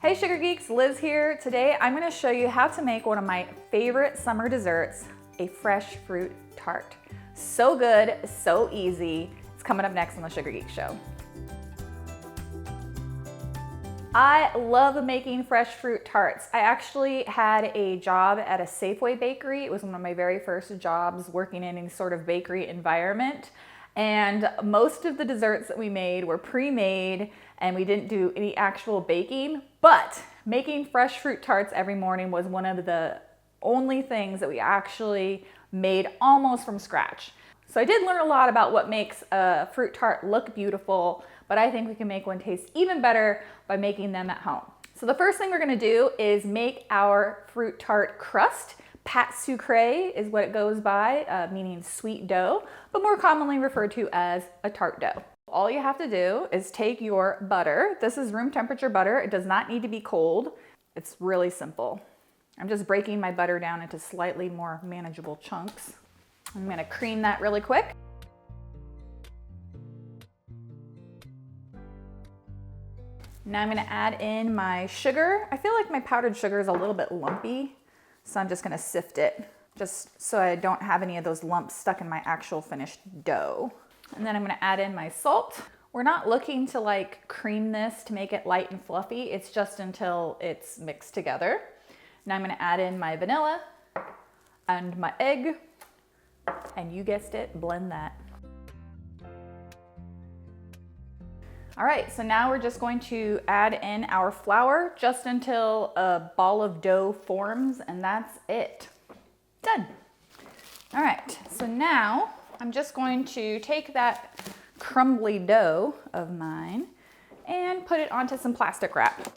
Hey Sugar Geeks, Liz here. Today I'm going to show you how to make one of my favorite summer desserts, a fresh fruit tart. So good, so easy. It's coming up next on the Sugar Geek Show. I love making fresh fruit tarts. I actually had a job at a Safeway bakery. It was one of my very first jobs working in any sort of bakery environment. And most of the desserts that we made were pre-made and we didn't do any actual baking, but making fresh fruit tarts every morning was one of the only things that we actually made almost from scratch. So I did learn a lot about what makes a fruit tart look beautiful, but I think we can make one taste even better by making them at home. So the first thing we're gonna do is make our fruit tart crust. PATE SUCRÉE is what it goes by, meaning sweet dough, but more commonly referred to as a tart dough. All you have to do is take your butter. This is room temperature butter. It does not need to be cold. It's really simple. I'm just breaking my butter down into slightly more manageable chunks. I'm gonna cream that really quick. Now I'm gonna add in my sugar. I feel like my powdered sugar is a little bit lumpy, so I'm just gonna sift it, just so I don't have any of those lumps stuck in my actual finished dough. And then I'm gonna add in my salt. We're not looking to like cream this to make it light and fluffy. It's just until it's mixed together. Now I'm gonna add in my vanilla and my egg, and you guessed it, blend that. All right, so now we're just going to add in our flour just until a ball of dough forms, and that's it. Done. All right, so now I'm just going to take that crumbly dough of mine and put it onto some plastic wrap.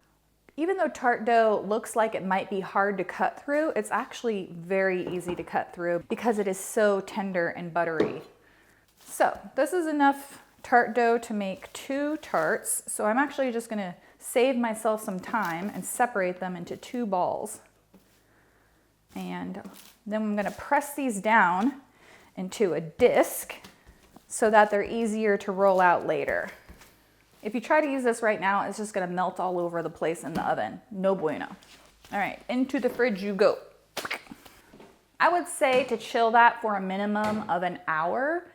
Even though tart dough looks like it might be hard to cut through, it's actually very easy to cut through because it is so tender and buttery. So this is enough tart dough to make 2 tarts. So I'm actually just gonna save myself some time and separate them into 2 balls. And then I'm gonna press these down into a disc so that they're easier to roll out later. If you try to use this right now, it's just gonna melt all over the place in the oven. No bueno. All right, into the fridge you go. I would say to chill that for a minimum of an hour.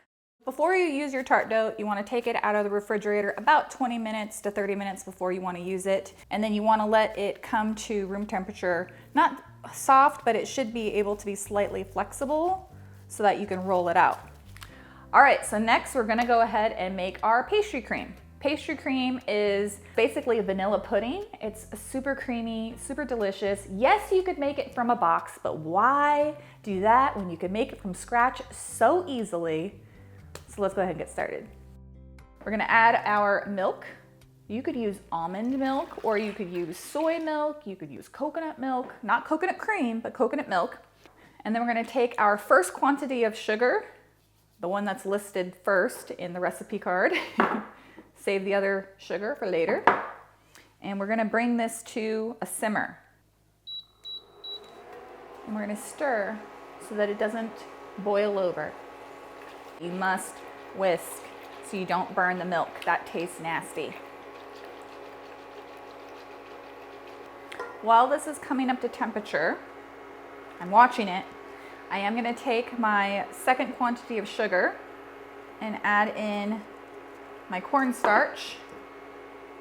Before you use your tart dough, you wanna take it out of the refrigerator about 20 minutes to 30 minutes before you wanna use it. And then you wanna let it come to room temperature, not soft, but it should be able to be slightly flexible so that you can roll it out. All right, so next we're gonna go ahead and make our pastry cream. Pastry cream is basically a vanilla pudding. It's super creamy, super delicious. Yes, you could make it from a box, but why do that when you can make it from scratch so easily? So let's go ahead and get started. We're gonna add our milk. You could use almond milk, or you could use soy milk, you could use coconut milk, not coconut cream, but coconut milk. And then we're gonna take our first quantity of sugar, the one that's listed first in the recipe card. Save the other sugar for later. And we're gonna bring this to a simmer. And we're gonna stir so that it doesn't boil over. You must whisk so you don't burn the milk. That tastes nasty. While this is coming up to temperature, I'm watching it. I am gonna take my second quantity of sugar and add in my cornstarch,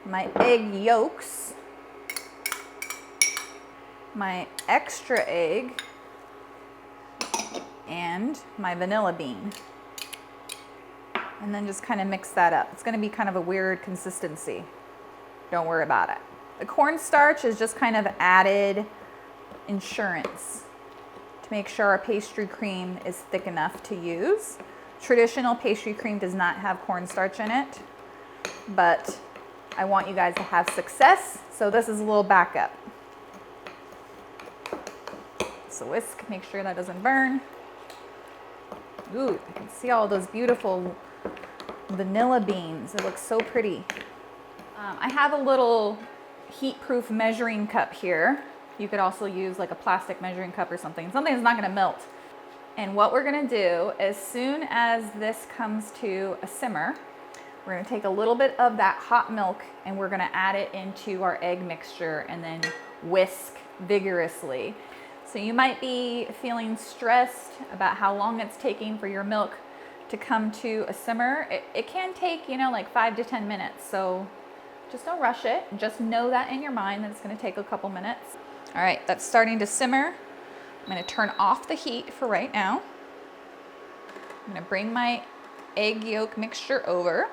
my egg yolks, my extra egg, and my vanilla bean. And then just kind of mix that up. It's gonna be kind of a weird consistency. Don't worry about it. The cornstarch is just kind of added insurance to make sure our pastry cream is thick enough to use. Traditional pastry cream does not have cornstarch in it, but I want you guys to have success, so this is a little backup. So whisk, make sure that doesn't burn. Ooh, you can see all those beautiful vanilla beans. It looks so pretty. I have a little heat-proof measuring cup here. You could also use like a plastic measuring cup or something that's not gonna melt. And what we're gonna do, as soon as this comes to a simmer, We're gonna take a little bit of that hot milk and we're gonna add it into our egg mixture and then whisk vigorously. So you might be feeling stressed about how long it's taking for your milk to come to a simmer. It can take, you know, like 5 to 10 minutes. So just don't rush it. Just know that in your mind that it's gonna take a couple minutes. All right, that's starting to simmer. I'm gonna turn off the heat for right now. I'm gonna bring my egg yolk mixture over.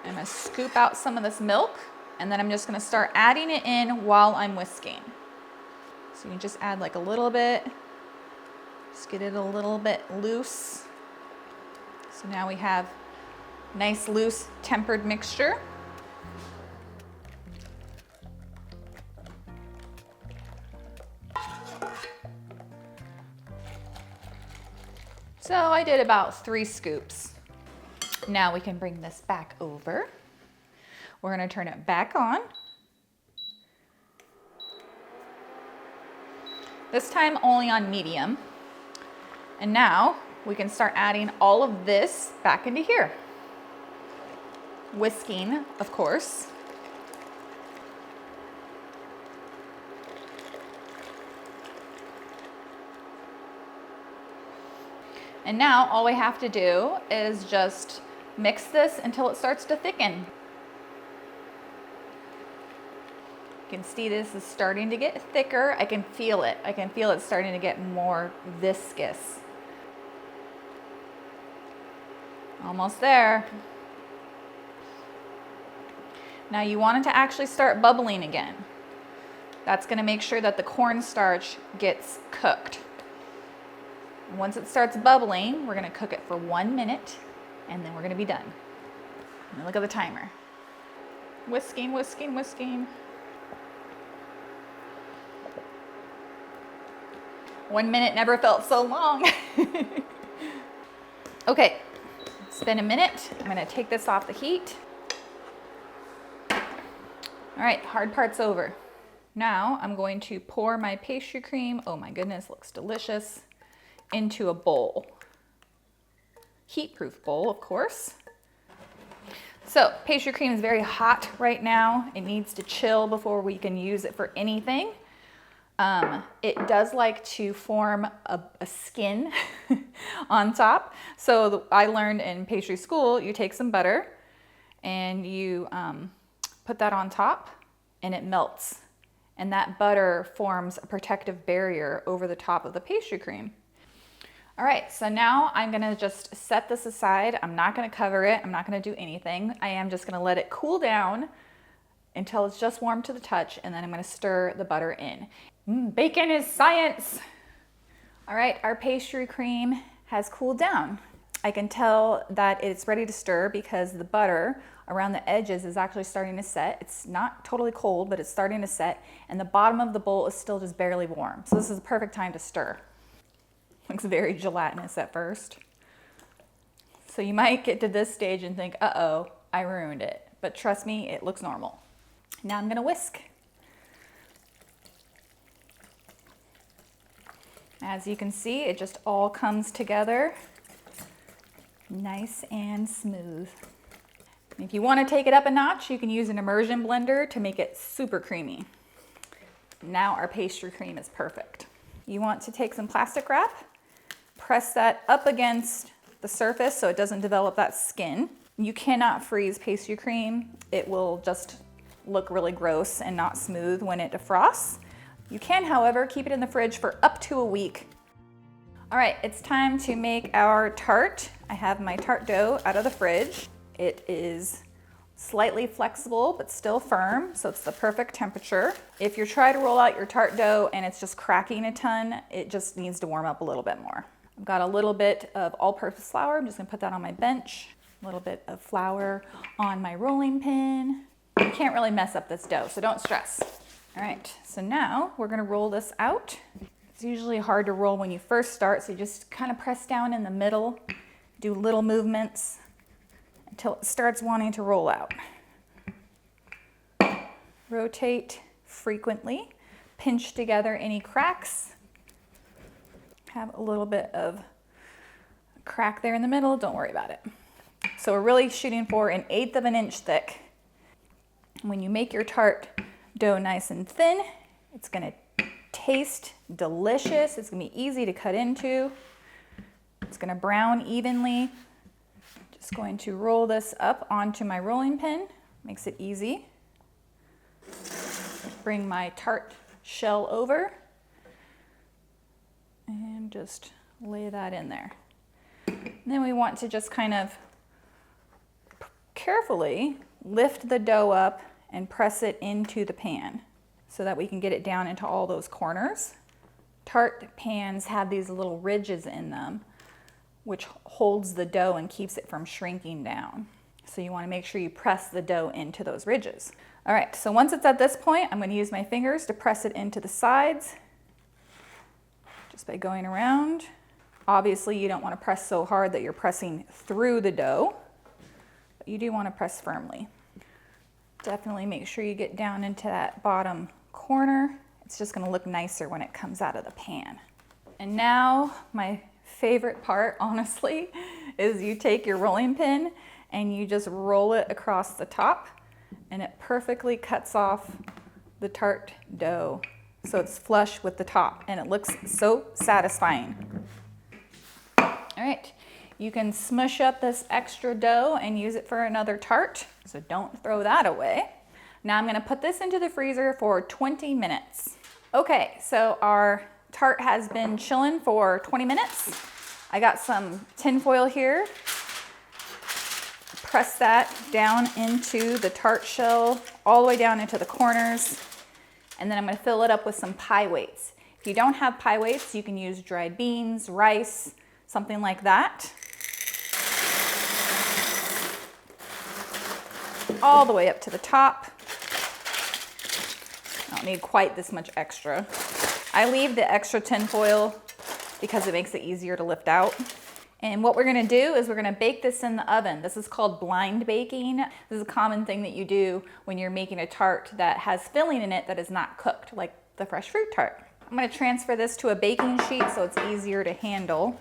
I'm gonna scoop out some of this milk and then I'm just gonna start adding it in while I'm whisking. So you can just add like a little bit, just get it a little bit loose. So now we have nice, loose, tempered mixture. So I did about 3 scoops. Now we can bring this back over. We're gonna turn it back on. This time only on medium. And now we can start adding all of this back into here. Whisking, of course. And now all we have to do is just mix this until it starts to thicken. You can see this is starting to get thicker. I can feel it. I can feel it starting to get more viscous. Almost there. Now you want it to actually start bubbling again. That's going to make sure that the cornstarch gets cooked. Once it starts bubbling, we're going to cook it for 1 minute and then we're going to be done. Now look at the timer. Whisking, whisking, whisking. 1 minute never felt so long. Okay, it's been a minute. I'm gonna take this off the heat. All right, hard part's over. Now I'm going to pour my pastry cream, oh my goodness, looks delicious, into a bowl. Heat-proof bowl, of course. So pastry cream is very hot right now. It needs to chill before we can use it for anything. It does like to form a skin on top. So I learned in pastry school, you take some butter and you put that on top and it melts. And that butter forms a protective barrier over the top of the pastry cream. All right, so now I'm gonna just set this aside. I'm not gonna cover it. I'm not gonna do anything. I am just gonna let it cool down until it's just warm to the touch, and then I'm gonna stir the butter in. Bacon is science. All right, our pastry cream has cooled down. I can tell that it's ready to stir because the butter around the edges is actually starting to set. It's not totally cold, but it's starting to set, and the bottom of the bowl is still just barely warm. So this is the perfect time to stir. Looks very gelatinous at first. So you might get to this stage and think, uh-oh, I ruined it. But trust me, it looks normal. Now I'm gonna whisk. As you can see, it just all comes together nice and smooth. If you want to take it up a notch, you can use an immersion blender to make it super creamy. Now our pastry cream is perfect. You want to take some plastic wrap, press that up against the surface so it doesn't develop that skin. You cannot freeze pastry cream. It will just look really gross and not smooth when it defrosts. You can, however, keep it in the fridge for up to a week. All right, it's time to make our tart. I have my tart dough out of the fridge. It is slightly flexible, but still firm, so it's the perfect temperature. If you're trying to roll out your tart dough and it's just cracking a ton, it just needs to warm up a little bit more. I've got a little bit of all-purpose flour. I'm just gonna put that on my bench. A little bit of flour on my rolling pin. You can't really mess up this dough, so don't stress. All right, so now we're gonna roll this out. It's usually hard to roll when you first start, so you just kind of press down in the middle, do little movements until it starts wanting to roll out. Rotate frequently, pinch together any cracks. Have a little bit of crack there in the middle, don't worry about it. So we're really shooting for 1/8 of an inch thick. When you make your tart dough nice and thin, it's gonna taste delicious. It's gonna be easy to cut into. It's gonna brown evenly. Just going to roll this up onto my rolling pin. Makes it easy. Bring my tart shell over and just lay that in there. And then we want to just kind of carefully lift the dough up and press it into the pan so that we can get it down into all those corners. Tart pans have these little ridges in them, which holds the dough and keeps it from shrinking down. So you want to make sure you press the dough into those ridges. All right, so once it's at this point, I'm going to use my fingers to press it into the sides just by going around. Obviously, you don't want to press so hard that you're pressing through the dough, but you do want to press firmly. Definitely make sure you get down into that bottom corner. It's just going to look nicer when it comes out of the pan. And now my favorite part, honestly, is you take your rolling pin and you just roll it across the top, and it perfectly cuts off the tart dough so it's flush with the top, and it looks so satisfying. All right, you can smush up this extra dough and use it for another tart, so don't throw that away. Now I'm gonna put this into the freezer for 20 minutes. Okay, so our tart has been chilling for 20 minutes. I got some tin foil here. Press that down into the tart shell, all the way down into the corners. And then I'm gonna fill it up with some pie weights. If you don't have pie weights, you can use dried beans, rice, something like that. All the way up to the top. I don't need quite this much extra. I leave the extra tin foil because it makes it easier to lift out. And what we're gonna do is we're gonna bake this in the oven. This is called blind baking. This is a common thing that you do when you're making a tart that has filling in it that is not cooked, like the fresh fruit tart. I'm gonna transfer this to a baking sheet so it's easier to handle,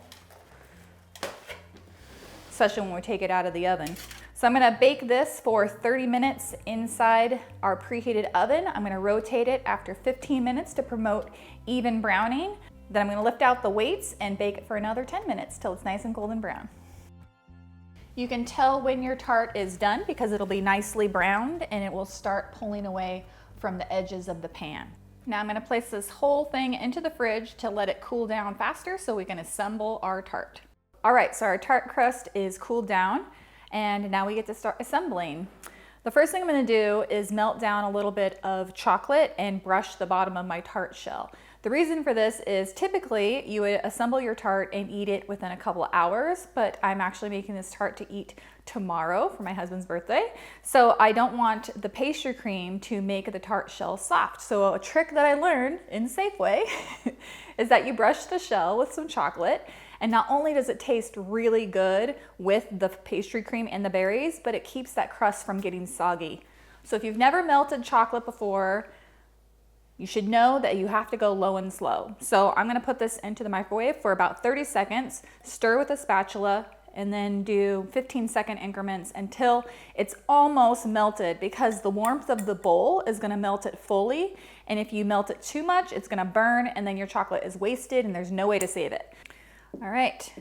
especially when we take it out of the oven. So I'm gonna bake this for 30 minutes inside our preheated oven. I'm gonna rotate it after 15 minutes to promote even browning. Then I'm gonna lift out the weights and bake it for another 10 minutes till it's nice and golden brown. You can tell when your tart is done because it'll be nicely browned and it will start pulling away from the edges of the pan. Now I'm gonna place this whole thing into the fridge to let it cool down faster so we can assemble our tart. All right, so our tart crust is cooled down and now we get to start assembling. The first thing I'm gonna do is melt down a little bit of chocolate and brush the bottom of my tart shell. The reason for this is typically you would assemble your tart and eat it within a couple of hours, but I'm actually making this tart to eat tomorrow for my husband's birthday. So I don't want the pastry cream to make the tart shell soft. So a trick that I learned in Safeway is that you brush the shell with some chocolate, and not only does it taste really good with the pastry cream and the berries, but it keeps that crust from getting soggy. So if you've never melted chocolate before, you should know that you have to go low and slow. So I'm gonna put this into the microwave for about 30 seconds, stir with a spatula, and then do 15-second increments until it's almost melted, because the warmth of the bowl is gonna melt it fully. And if you melt it too much, it's gonna burn and then your chocolate is wasted and there's no way to save it. All right,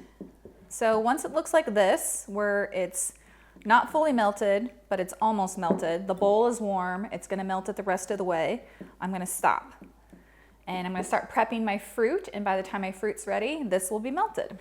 so once it looks like this, where it's not fully melted, but it's almost melted, the bowl is warm, it's gonna melt it the rest of the way, I'm gonna stop. And I'm gonna start prepping my fruit, and by the time my fruit's ready, this will be melted.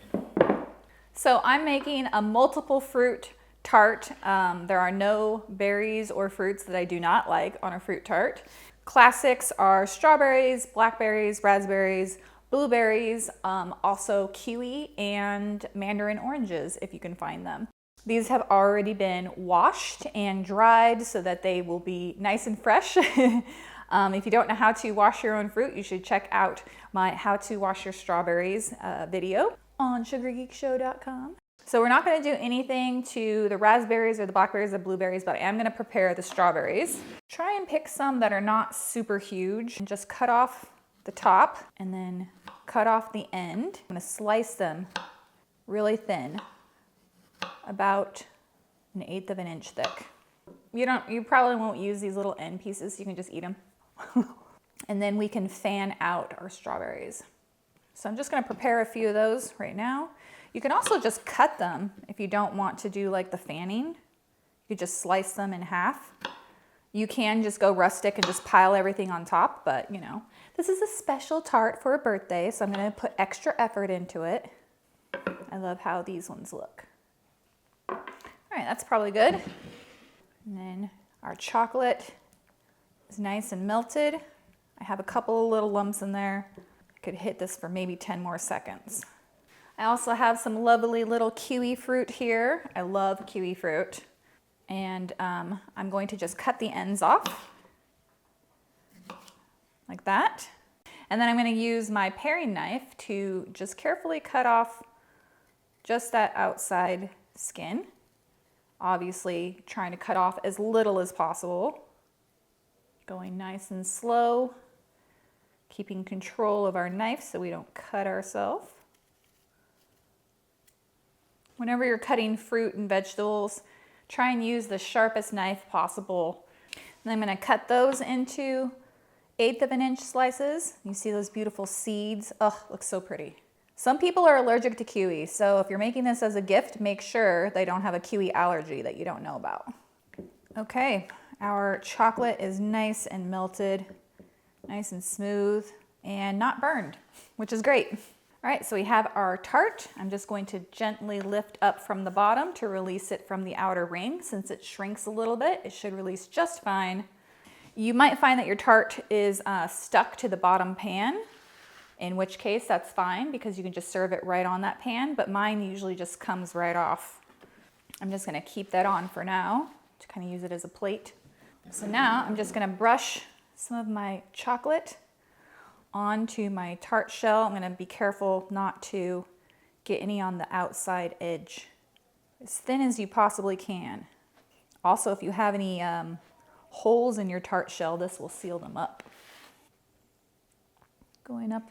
So I'm making a multiple fruit tart. There are no berries or fruits that I do not like on a fruit tart. Classics are strawberries, blackberries, raspberries, blueberries, also kiwi and mandarin oranges if you can find them. These have already been washed and dried so that they will be nice and fresh. If you don't know how to wash your own fruit, you should check out my How to Wash Your Strawberries video on sugargeekshow.com. So we're not going to do anything to the raspberries or the blackberries or blueberries, but I am going to prepare the strawberries. Try and pick some that are not super huge and just cut off the top and then cut off the end. I'm going to slice them really thin, about 1/8 of an inch thick. You probably won't use these little end pieces, so you can just eat them. And then we can fan out our strawberries. So I'm just gonna prepare a few of those right now. You can also just cut them if you don't want to do like the fanning. You just slice them in half. You can just go rustic and just pile everything on top, but you know, this is a special tart for a birthday, so I'm gonna put extra effort into it. I love how these ones look. All right, that's probably good. And then our chocolate is nice and melted. I have a couple of little lumps in there. I could hit this for maybe 10 more seconds. I also have some lovely little kiwi fruit here. I love kiwi fruit. And I'm going to just cut the ends off like that. And then I'm going to use my paring knife to just carefully cut off just that outside skin. Obviously trying to cut off as little as possible. Going nice and slow, keeping control of our knife so we don't cut ourselves. Whenever you're cutting fruit and vegetables, try and use the sharpest knife possible. And I'm going to cut those into 1/8 of an inch slices. You see those beautiful seeds? Oh, looks so pretty. Some people are allergic to kiwi, so if you're making this as a gift, make sure they don't have a kiwi allergy that you don't know about. Okay, our chocolate is nice and melted, nice and smooth, and not burned, which is great. All right, so we have our tart. I'm just going to gently lift up from the bottom to release it from the outer ring. Since it shrinks a little bit, it should release just fine. You might find that your tart is stuck to the bottom pan, in which case that's fine because you can just serve it right on that pan, but mine usually just comes right off. I'm just gonna keep that on for now to kind of use it as a plate. So now I'm just gonna brush some of my chocolate onto my tart shell. I'm gonna be careful not to get any on the outside edge. As thin as you possibly can. Also, if you have any holes in your tart shell, this will seal them up. Going up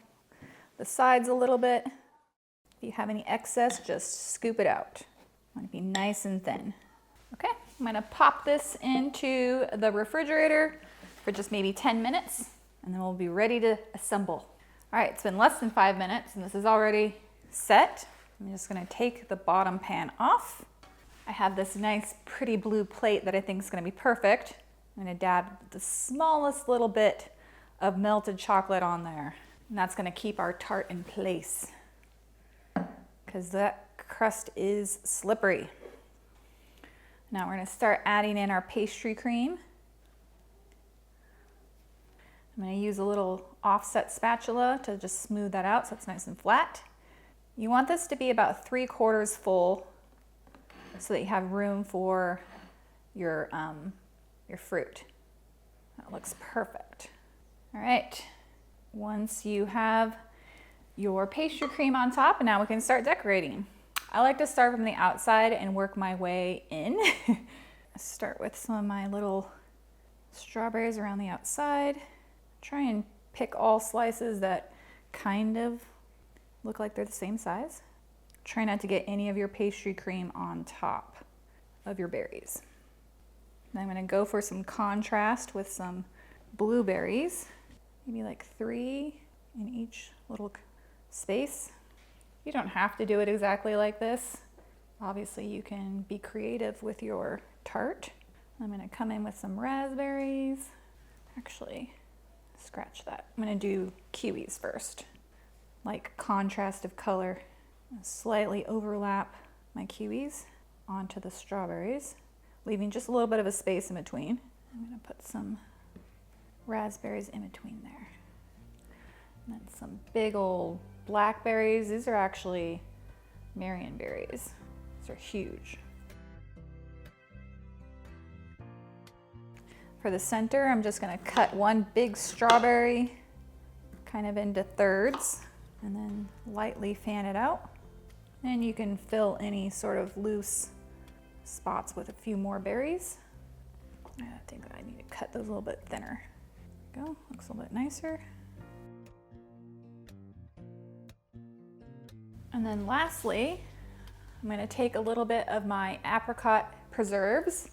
the sides a little bit. If you have any excess, just scoop it out. I want to be nice and thin. Okay, I'm gonna pop this into the refrigerator for just maybe 10 minutes, and then we'll be ready to assemble. All right, it's been less than 5 minutes, and this is already set. I'm just gonna take the bottom pan off. I have this nice, pretty blue plate that I think is gonna be perfect. I'm gonna dab the smallest little bit of melted chocolate on there. And that's gonna keep our tart in place because that crust is slippery. Now we're gonna start adding in our pastry cream. I'm gonna use a little offset spatula to just smooth that out so it's nice and flat. You want this to be about 3/4 full so that you have room for your fruit. That looks perfect. All right. Once you have your pastry cream on top, now we can start decorating. I like to start from the outside and work my way in. Start with some of my little strawberries around the outside. Try and pick all slices that kind of look like they're the same size. Try not to get any of your pastry cream on top of your berries. Then I'm gonna go for some contrast with some blueberries. Maybe like 3 in each little space. You don't have to do it exactly like this. Obviously you can be creative with your tart. I'm gonna come in with some raspberries. Actually, scratch that. I'm gonna do kiwis first. Like contrast of color. Slightly overlap my kiwis onto the strawberries, leaving just a little bit of a space in between. I'm gonna put some raspberries in between there. And then some big old blackberries. These are actually Marion berries. These are huge. For the center, I'm just gonna cut one big strawberry kind of into thirds and then lightly fan it out. And you can fill any sort of loose spots with a few more berries. I think I need to cut those a little bit thinner. There we go, looks a little bit nicer. And then lastly, I'm gonna take a little bit of my apricot preserves.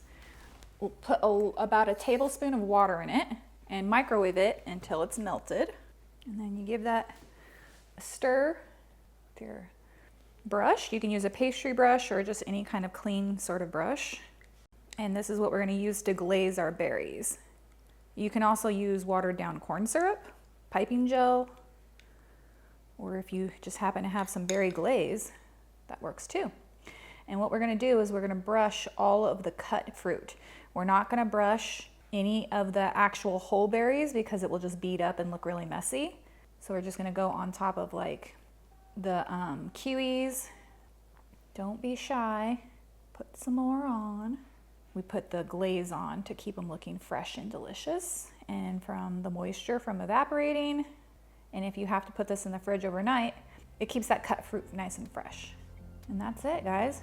We'll put about a tablespoon of water in it and microwave it until it's melted. And then you give that a stir with your brush. You can use a pastry brush or just any kind of clean sort of brush. And this is what we're going to use to glaze our berries. You can also use watered down corn syrup, piping gel, or if you just happen to have some berry glaze, that works too. And what we're going to do is we're going to brush all of the cut fruit. We're not going to brush any of the actual whole berries because it will just bead up and look really messy. So we're just going to go on top of like the kiwis. Don't be shy. Put some more on. We put the glaze on to keep them looking fresh and delicious, and from the moisture from evaporating. And if you have to put this in the fridge overnight, it keeps that cut fruit nice and fresh. And that's it, guys.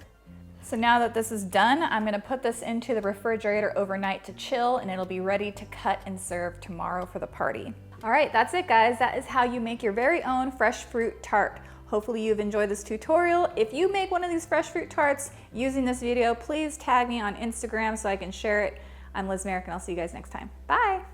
So now that this is done, I'm gonna put this into the refrigerator overnight to chill, and it'll be ready to cut and serve tomorrow for the party. All right, that's it, guys. That is how you make your very own fresh fruit tart. Hopefully you've enjoyed this tutorial. If you make one of these fresh fruit tarts using this video, please tag me on Instagram so I can share it. I'm Liz Merrick, and I'll see you guys next time. Bye.